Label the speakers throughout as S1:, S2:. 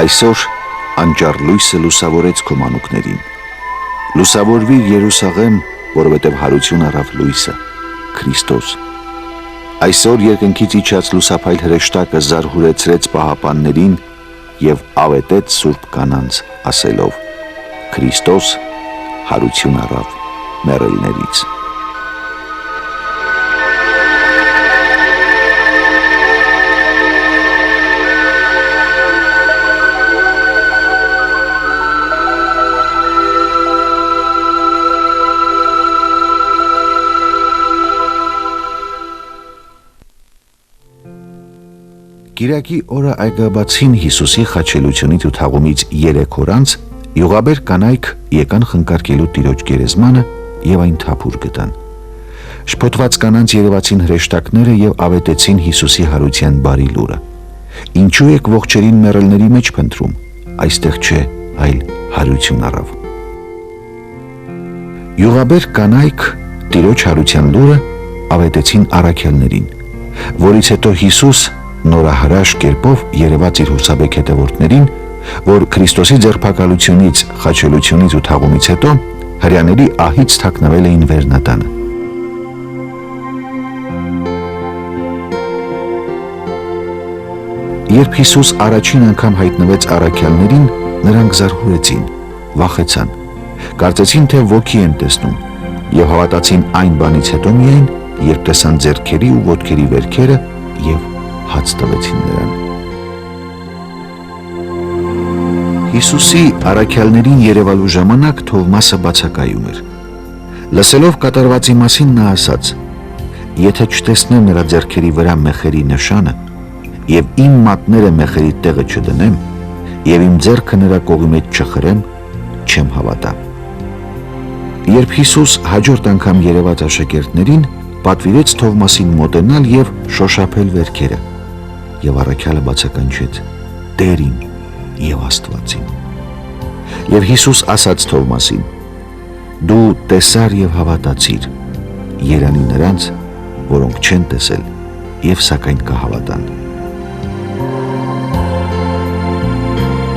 S1: Այսօր անճար լույսը լուսավորեց քո մանուկներին։ Լուսավորվի Երուսաղեմ, որովհետև հարություն առավ լույսը, Քրիստոս։ Այսօր երկնքից իջած լուսափայլ հրեշտակը զարհուրեցրեց պահապաններին և ավետեց սուրբ կանանց ասելով. Քրիստոս հարություն առավ մեռելներից։ Կիրակի օրը այգաբացին Հիսուսի խաչելությունից ու թաղումից 3 օր անց յուղաբեր կանայք եկան խնկարկելու Տիրոջ գերեզմանը և այն թափուր գտան։ Շփոթված կանանց երևացին հրեշտակները և ավետեցին Հիսուսի հարության բարի լուրը։ Ինչու եք ողջերին մեռելների մեջ փնտրում, այստեղ չէ, այլ հարություն առավ։ Յուղաբեր կանայք Տիրոջ հարության լուրը ավետեցին առաքյալներին, որից հետո Հիսուս նորահրաշ կերպով երևաց իր հուսաբեկ հետևորդներին, որ Քրիստոսի ձերբակալությունից, խաչելությունից ու թաղումից հետո հրեաների ահից թաքնվել էին վերնատանը։ Երբ Հիսուս առաջին անգամ հայտնվեց առաքյալներին, նրանք զարհուրեցին, վախեցան, կարծեցին, թե ոգի են տեսնում, և հավատացին այն բանից հետո միայն, երբ տեսան ձեռքերի ու ոտքերի վերքերը և հաց տվեցին նրան։ Հիսուսի առաքյալներին երևալու ժամանակ Թովմասը բացակայում էր։ Լսելով կատարվածի մասին նա ասաց. «Եթե չտեսնեմ նրա ձեռքերի վրա մեխերի նշանը և իմ մատները մեխերի տեղը չդնեմ և իմ ձեռքը նրա կողի մեջ չխրեմ, չեմ հավատա»։ Երբ Հիսուս հաջորդ անգամ երևաց աշակերտներին, պատվիրեց Թովմասին մոտենալ և շոշափել վերքերը, և առաքյալը բացականչեց. «Տեր իմ և Աստված իմ»։ Եվ Հիսուս ասաց Թովմասին. «Դու տեսար և հավատացիր, երանի նրանց, որոնք չեն տեսել և սակայն կհավատան»։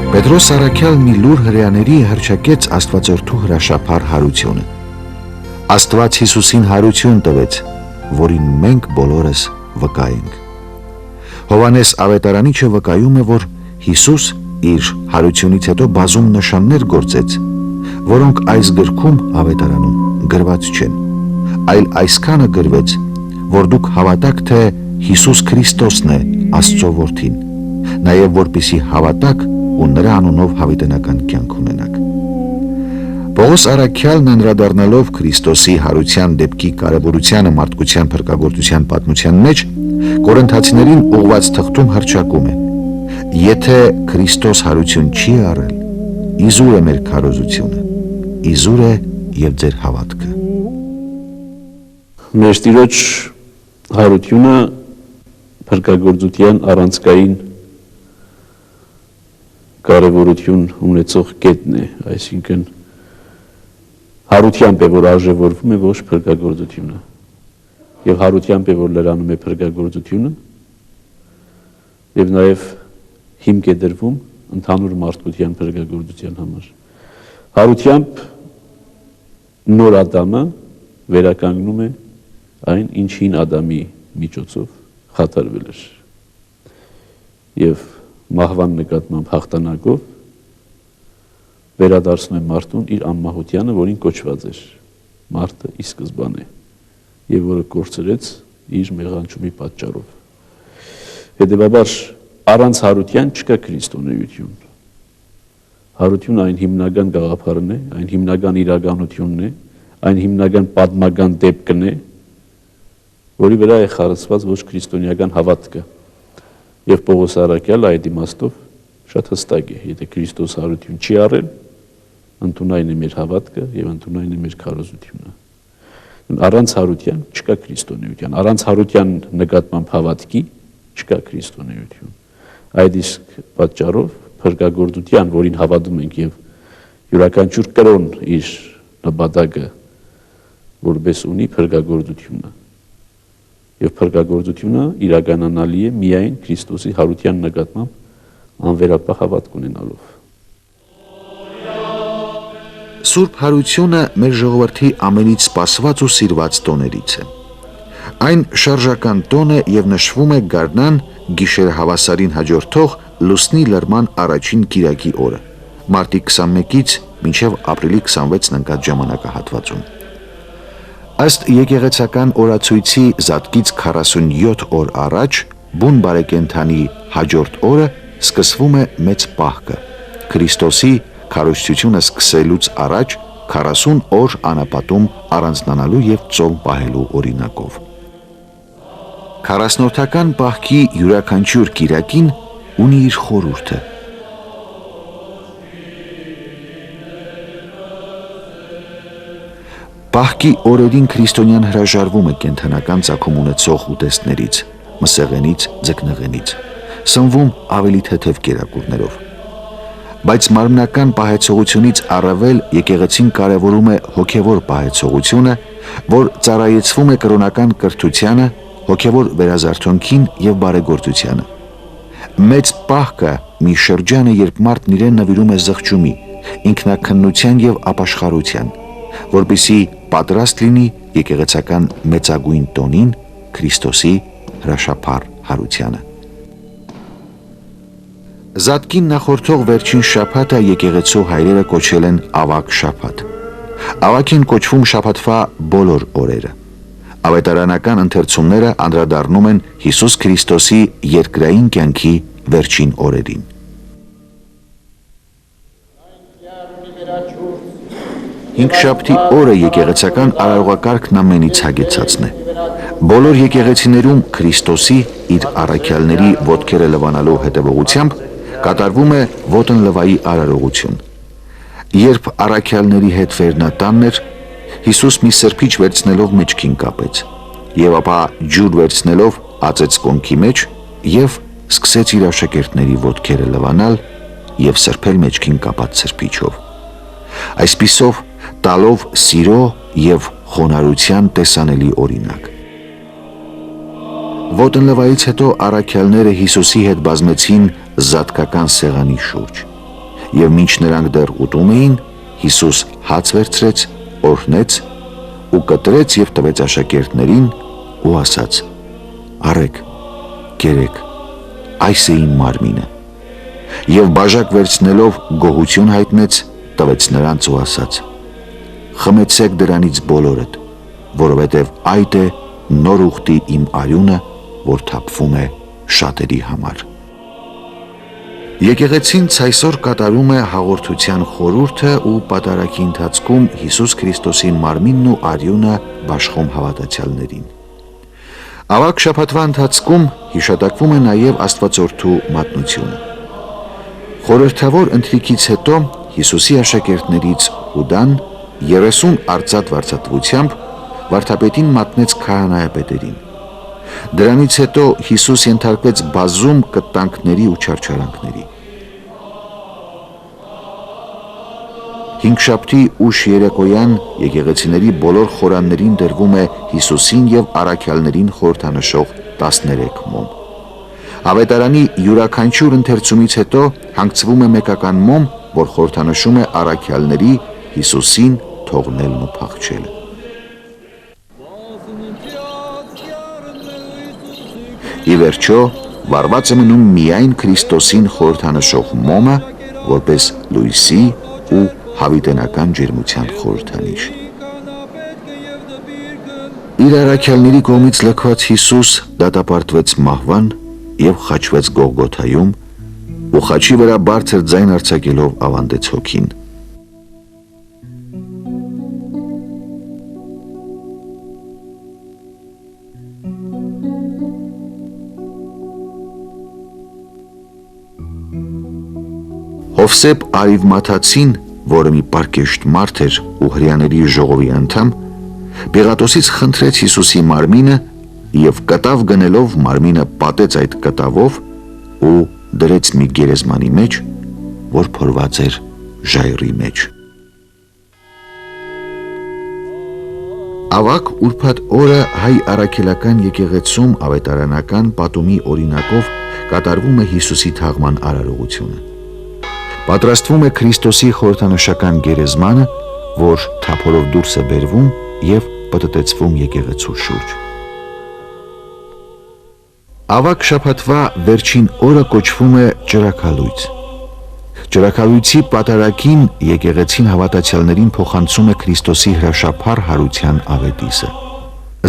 S1: Պետրոս առաքյալ մի լուր հրեաների հռչակեց Աստվածորդու հրաշափառ հարությունը։ Աստված Հիսուսին հարություն տվեց, որին մենք բոլորս վկա ենք։ Հովհաննես ավետարանիչը վկայում է, որ Հիսուս իր հարությունից հետո բազում նշաններ գործեց, որոնք այս գրքում ավետարանում գրված չեն, այլ այսքանը գրվեց, որ դուք հավատաք, թե Հիսուս Քրիստոսն է Աստծո Որդին, նաև որպեսզի հավատաք ու նրա անունով հավիտենական կյանք ունենաք։ Պողոս առաքյալն անդրադառնալով Քրիստոսի հարության դեպքի կարևորությանը մարդկության փրկagorցության պատմության մեջ, Կորինթացիներին ուղված թղթում հռչակում է. «Եթե Քրիստոս հարություն չի առել, իզուր է մեր քարոզությունը, իզուր է և ձեր հավատքը»։
S2: Մեր Տիրոջ հարությունը փրկagorցության առանցքային կարևորություն ունեցող կետն է, այսինքն հարությամբ է, որ արժևորվում է ոչ փրկagorցությունը, և հարությամբ է, որ լրանում է փրկagorցությունը, և նաև հիմք է դրվում ընդհանուր մարդկության փրկagorցության համար։ Հարությամբ նոր Ադամը վերականգնում է այն, ինչ հին Ադամի միջոցով խաթարվել էր, և մահվան նկատմամբ հաղթանակով վերադարձնում է մարդուն իր անմահությանը, որին կոչված էր մարդը ի սկզբանե, և որը կորցրեց իր մեղանչումի պատճառով։ Հետևաբար առանց հարության չկա քրիստոնեություն։ Հարությունը այն հիմնական գաղափարն է, այն հիմնական իրականությունն է, այն հիմնական պատմական դեպքն է, որի վրա է խարսված ոչ քրիստոնեական հավատքը։ Եվ Պողոս առաքյալը այդ իմաստով շատ հստակ է, եթե Քրիստոս հարություն չի առել, ընդունայն է մեր հավատքը և ընդունայն է մեր քարոզությունը։ Առանց հարության չկա քրիստոնեության, առանց հարության նկատմամբ հավատքի չկա քրիստոնեություն։ Այդ իսկ պատճառով փրկagorցության, որին հավատում ենք, և յուրաքանչյուր կրոն իր նպատակը որպես ունի փրկagorցությունը, և փրկagorցությունը իրականանալի է միայն Քրիստոսի հարության նկատմամբ անվերապահ հավատք ունենալով։
S1: Սուրբ Հարությունը մեր ժողովրդի ամենից սպասված ու սիրված տոներից է։ Այն շարժական տոն է եւ նշվում է գարնան գիշերհավասարին հաջորդող լուսնի լրման առաջին կիրակի օրը, մարտի 21-ից մինչև ապրիլի 26-ն ընկած ժամանակահատվածում։ Ըստ եկեղեցական օրացույցի զատկից 47 օր առաջ բուն բարեկենդանի հաջորդ օրը սկսվում է մեծ պահքը, Քրիստոսի քարոզությունը սկսելուց առաջ 40 օր անապատում առանձնանալու եւ ծոմ պահելու օրինակով։ 40-ական պահքի յուրաքանչյուր կիրակին ունի իր խորհուրդը։ Պահքի օրերին քրիստոնյան հրաժարվում է կենդանական ծագում ունեցող ուտեստներից, մսեղենից, ձկնեղենից, սնվում ավելի թեթև կերակուրներով։ Բայց մարմնական պահեցողությունից առավել եկեղեցին կարևորում է հոգևոր պահեցողությունը, որ ծառայեցվում է կրոնական կրթությանը, հոգևոր վերազարթոնքին եւ բարեգործությանը։ Մեծ պահքը մի շրջան է, երբ մարդն իրեն նվիրում է զղջումի, ինքնակննության եւ ապաշխարության, որպեսզի պատրաստ լինի եկեղեցական մեծագույն տոնին, Քրիստոսի հրաշափառ հարությանը։ Զատկին նախորդող վերջին շաբաթը եկեղեցու հայրերը կոչել են ավագ շաբաթ։ Ավագին կոչվում շաբաթվա բոլոր օրերը։ Ավետարանական ընթերցումները անդրադառնում են Հիսուս Քրիստոսի երկրային կյանքի վերջին օրերին։ Հինգշաբթի օրը եկեղեցական արարողակարգն ամենից հագեցածն է։ Բոլոր եկեղեցիներում Քրիստոսի իր առաքյալների ոտքերը լվանալու հետևողությամբ կատարվում է ոտնլվայի արարողություն։ Երբ առաքյալների հետ վերնատանն էր, Հիսուս մի սրբիչ վերցնելով մեջքին կապեց, եւ ապա ջուր վերցնելով ածեց կոնքի մեջ եւ սկսեց իր աշակերտների ոտքերը լվանալ եւ սրբել մեջքին կապած սրբիչով։ Այսպիսով տալով սիրո եւ խոնարհության տեսանելի օրինակ։ Ոտնլվայից հետո առաքյալները Հիսուսի հետ բազմեցին զատկական սեղանի շուրջ, եւ մինչ նրանք դեռ ուտում էին, Հիսուս հաց վերցրեց, օրհնեց ու կտրեց եւ տվեց աշակերտներին ու ասաց. «Առեք, կերեք, այս է իմ մարմինը»։ Եվ բաժակ վերցնելով գոհություն հայտնեց, տվեց նրանց ու ասաց. «Խմեցեք դրանից բոլորդ, որովհետև այդ է նոր ուխտի իմ արյունը, որ թափվում է շատերի համար»։ Եկեղեցին ցայսօր կատարում է հաղորդության խորհուրդը ու պատարագի ընթացքում Հիսուս Քրիստոսի մարմինն ու արյունը բաշխում հավատացյալներին։ Ավագ շաբաթվա ընթացքում հիշատակվում է նաև Աստվածորդու մատնությունը։ Խորհրդավոր ընթրիքից հետո Հիսուսի աշակերտներից Հուդան 30 արծաթ վարձատրությամբ վարդապետին մատնեց քահանայապետերին։ Դրանից հետո Հիսուս ենթարկվեց բազում կտանքների ու չարչարանքների։ Հինգշաբթի ուշ երեկոյան եկեղեցիների բոլոր խորաններին դրվում է Հիսուսին եւ առաքյալներին խորհրդանշող 13 մոմ։ Ավետարանի յուրաքանչյուր ընթերցումից հետո հանգցվում է մեկական մոմ, որ խորհրդանշում է առաքյալների Հիսուսին թողնելն ու փախչելը։ Ի վերջո վառված է մնում միայն Քրիստոսին խորհրդանշող մոմը, որպես լույսի ու հավիտենական ջերմության խորհրդանիշ։ Իր առաքյալների կողմից լքված Հիսուս դատապարտվեց մահվան եւ խաչվեց Գողգոթայում ու խաչի վրա բարձր ձայն արձակելով ավանդեց հոգին։ Հովսեփ Արիվմաթացին, որը մի պարկեշտ մարդ էր ու հրեաների ժողովի անդամ, Պիղատոսից խնդրեց Հիսուսի մարմինը եւ կտավ գնելով մարմինը պատեց այդ կտավով ու դրեց մի գերեզմանի մեջ, որ փորված էր ժայռի մեջ։ Ավակ ուրբաթ օրը հայ առաքելական եկեղեցում ավետարանական պատումի օրինակով կատարվում է Հիսուսի թաղման արարողությունը։ Պատրաստվում է Քրիստոսի խորհրդանշական գերեզմանը, որ թափորով դուրս է բերվում եւ պտտեցվում եկեղեցու շուրջ։ Ավագ շաբաթվա վերջին օրը կոչվում է ճրագալույց։ Ճրագալույցի պատարագին եկեղեցին հավատացյալներին փոխանցում է Քրիստոսի հրաշափառ հարության ավետիսը։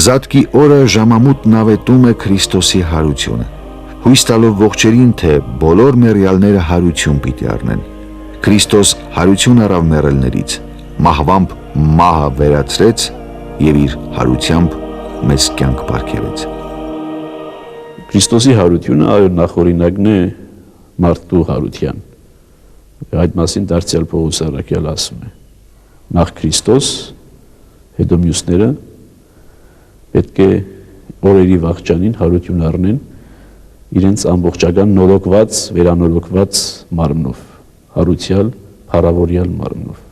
S1: Զատկի օրը ժամամուտն ավետում է Քրիստոսի հարությունը, հույս տալով ողջերին, թե բոլոր մեռյալները հարություն պիտի առնեն։ Քրիստոս հարություն առավ մեռելներից, մահվամբ մահը վերացրեց եւ իր հարությամբ մեզ կյանք պարգևեց։
S2: Քրիստոսի հարությունը այո նախօրինակն է մարդու հարության։ Այդ մասին դարձյալ Պողոս առաքյալը ասում է. նախ Քրիստոս, հետո մյուսները պետք է օրերի վաղճանին հարություն առնեն իրենց ամբողջական նորոգված, վերանորոգված մարմնով, հարուցյալ, փառավորյալ մարմնով։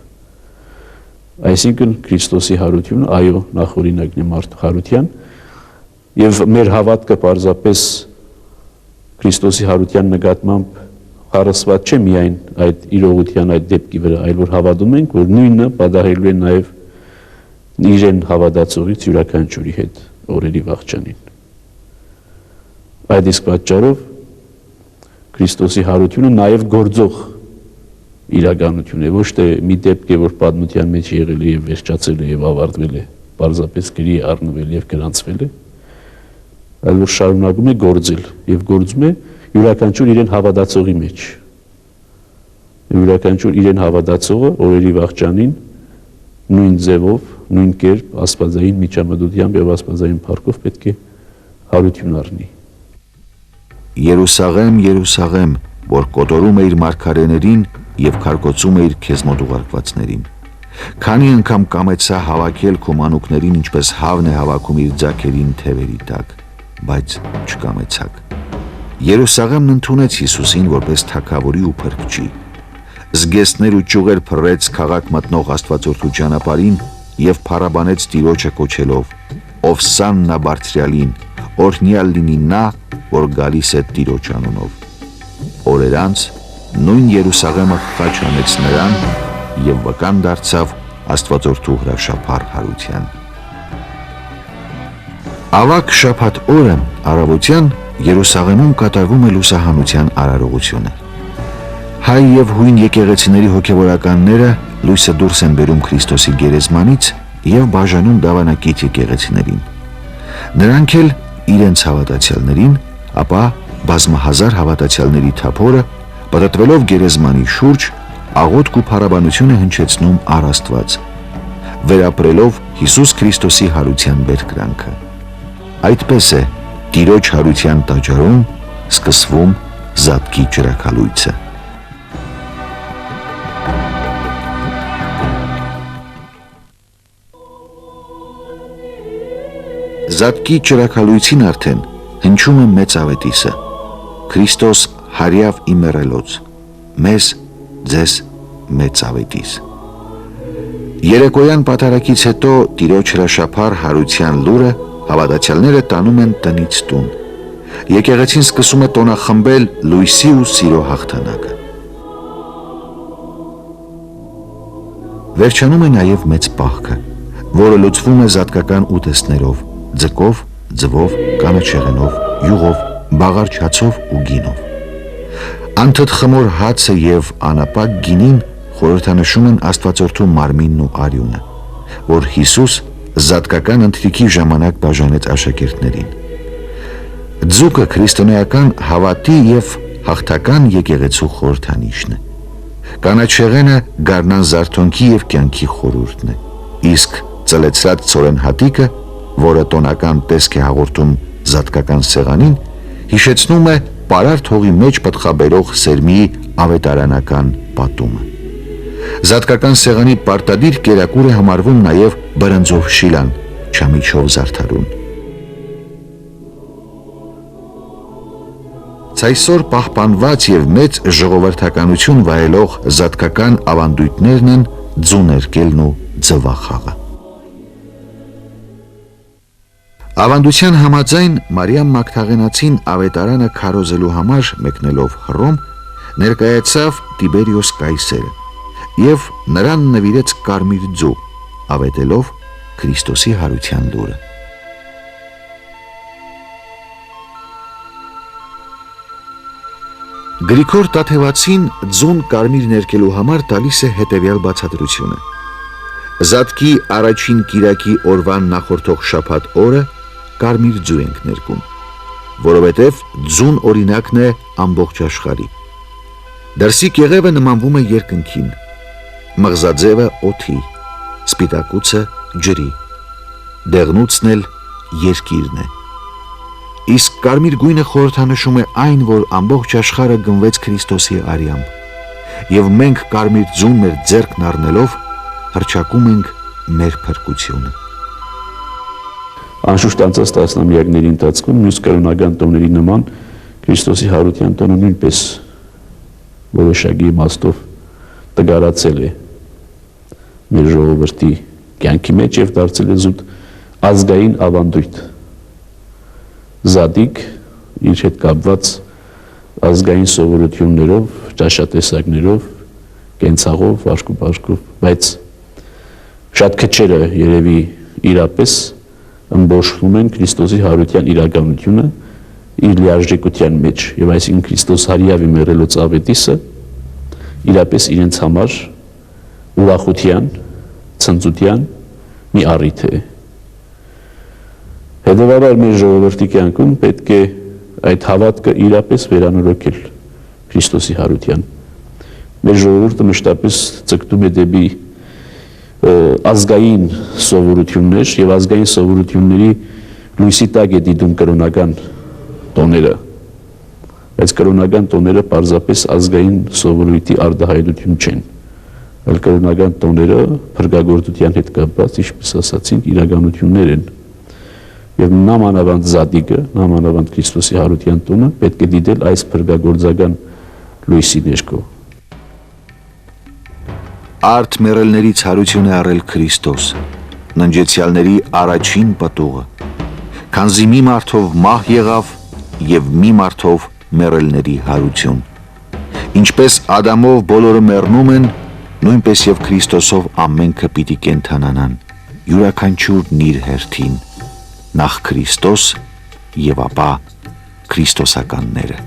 S2: Այսինքն Քրիստոսի հարությունը այո նախօրինակն է մարդու հարության եւ մեր հավատքը պարզապես Քրիստոսի հարության նկատմամբ խառսված չէ միայն այդ իրողության այդ դեպքի վրա, այլ որ հավատում ենք, որ նույնը պատահելու է նաեւ իրեն հավատացողից յուրաքանչյուրի հետ օրերի վաղճանին։ Այդ իսկ պատճառով Քրիստոսի հարությունը նաեւ գործող իրականություն է, ոչ թե մի դեպք է, որ պատմության մեջ եղել է եւ վերջացել է եւ ավարտվել է, պարզապես գրի առնվել եւ գրանցվել է, այլ որ շարունակում է գործել եւ գործում է յուրաքանչյուր իրեն հավատացողի մեջ։ Յուրաքանչյուր իրեն հավատացողը օրերի վաղճանին նույն ձևով, նույն կերպ աստվածային միջամտությամբ եւ աստվածային փառքով պետք է հարություն առնի։
S1: Երուսաղեմ, Երուսաղեմ, որ կոտորում է իր մարգարեներին եւ քարկոծում է իր քեզ մոտ ուղարկվածներին։ Քանի անգամ կամեցա հավաքել քո մանուկներին, ինչպես հավն է հավաքում իր ձագերին թևերի տակ, բայց չկամեցաք։ Երուսաղեմն ընդունեց Հիսուսին որպես թագավորի ու փրկչի։ Զգեստներ ու ճյուղեր փռեց քաղաք մտնող Աստվածորդու ճանապարհին եւ փառաբանեց Տիրոջը կոչելով. Ովսաննա բարձրյալին, օրհնյալ լինի նա, որ գալիս է Տիրոջ անունով։ Օրեր անց նույն Երուսաղեմը խաչ անեց նրան եւ վկան դարձավ Աստվածորդու հրաշափառ հարության։ Ավագ շաբաթ օրը առավոտյան Երուսաղեմում կատարվում է լուսահանության արարողությունը։ Հայ եւ հույն եկեղեցիների հոգեվորականները լույսը դուրս են բերում Քրիստոսի գերեզմանից եւ բաժանում դավանակից եկեղեցիներին։ Նրանք էլ իրենց հավատացյալներին, ապա բազմահազար հավատացյալների թափորը պատտվելով գերեզմանի շուրջ աղոթք ու փառաբանություն է հնչեցնում առ Աստված, վերապրելով Հիսուս Քրիստոսի հարության բերկրանքը։ Այդպես է Տիրոջ հարության տաճարում սկսվում Զատկի ճրագալույցը։ Զատկի ճրագալույցին արդեն հնչում է մեծ ավետիսը. Քրիստոս հարյավ իմերելոց, մեզ ձեզ մեծ ավետիս։ Երեկոյան պատարագից հետո Տիրոջ հրաշափառ հարության լուրը հավատացյալները տանում են տնից տուն։ Եկեղեցին սկսում է տոնախմբել լույսի ու սիրո հաղթանակը։ Վերջանում է նաև մեծ պահքը, որը լուծվում է զատկական ուտեստներով, ձկով, ձվով, կանաչեղենով, յուղով, բաղարչացով ու գինով։ Անթդ խմոր հացը եւ անապակ գինին խորհրդանշում են Աստվածորդու մարմինն ու արյունը, որ Հիսուս զատկական ընթրիքի ժամանակ բաժանեց աշակերտներին։ Ձուկը քրիստոնեական հավատի եւ հաղթական եկեղեցու խորհրդանիշն է։ Կանաչեղենը գարնան զարթոնքի եւ կյանքի խորհուրդն է, իսկ ծլեցրած ցորեն հատիկը, որը տոնական տեսք է հաղորդում զատկական սեղանին, հիշեցնում է պարարտ հողի մեջ պտղաբերող սերմի ավետարանական պատումը։ Զատկական սեղանի պարտադիր կերակուր է համարվում նաև բրնձով շիլան, չամիչով զարդարուն։ Ցայսօր պահպանված եւ մեծ ժողովրդականություն վայելող զատկական ավանդույթներն են ձուներկելն ու ձվախաղը։ Ավանդության համաձայն Մարիամ Մագդաղենացին ավետարանը քարոզելու համար մեկնելով Հռոմ ներկայացավ Տիբերիոս կայսերը եւ նրան նվիրեց կարմիր ձու, ավետելով Քրիստոսի հարության լուրը։ Գրիգոր Տաթևացին ձուն կարմիր ներկելու համար տալիս է հետևյալ բացատրությունը։ Զատկի առաջին կիրակի օրվան նախորդող շաբաթ օրը կարմիր ձու ենք ներկում, որովհետև ձուն օրինակն է ամբողջ աշխարհի։ Դրսի կեղևը նմանվում է երկնքին, մղզաձևը օդի, սպիտակուցը ջրի, դեղնուցն էլ երկիրն է։ Իսկ կարմիր գույնը խորհրդանշում է այն, որ ամբողջ աշխարհը գնվեց Քրիստոսի արյամբ, եւ մենք կարմիր ձուն մեր ձեռքն առնելով հռչակում ենք մեր փրկությունը։
S2: Անշուշտ անցած տասնամյակների ընթացքում մյուս կրոնական տոների նման Քրիստոսի հարության տոնը նույնպես որոշակի իմաստով տգարացել է մեր ժողովրդի կյանքի մեջ եւ դարձել է զուտ ազգային ավանդույթ։ Զատիկ իր հետ կապված ազգային սովորություններով, ճաշատեսակներով, կենցաղով, աշխուբաշխով, բայց շատ քչերը երևի իրապես ըմբոշխնում են Քրիստոսի հարության իրականությունը իր լիարժեքության մեջ եւ այսինքն Քրիստոս հարյավի մեռելուց ավետիսը իրապես իրենց համար ուրախության, ցնծության մի առիթ է։ Հետևաբար մեր ժողովրդի կյանքում պետք է այդ հավատքը իրապես վերանորոգել Քրիստոսի հարության։ Մեր ժողովուրդը մշտապես ձգտում է դեպի ազգային սովորություններ եւ ազգային սովորությունների լույսի տակ է դիտում կրոնական տոները, բայց կրոնական տոները պարզապես ազգային սովորույթի արտահայտություն չեն, այլ կրոնական տոները փրկagorցության հետ կապված, ինչպես ասացինք, իրականություններ են եւ նամանավանդ զատիկը, նամանավանդ Քրիստոսի հարության տոնը պետք է դիտել այս փրկagorցական լույսի ներքո։
S1: Արդ մեռելներից հարություն է առել Քրիստոս, ննջեցյալների առաջին պտուղը, քանզի մի մարդով մահ եղավ եւ մի մարդով մեռելների հարություն։ Ինչպես Ադամով բոլորը մեռնում են, նույնպես եւ Քրիստոսով ամենքը պիտի կենդանանան, յուրաքանչյուրն իր հերթին, նախ Քրիստոս եւ ապա քրիստոսականները։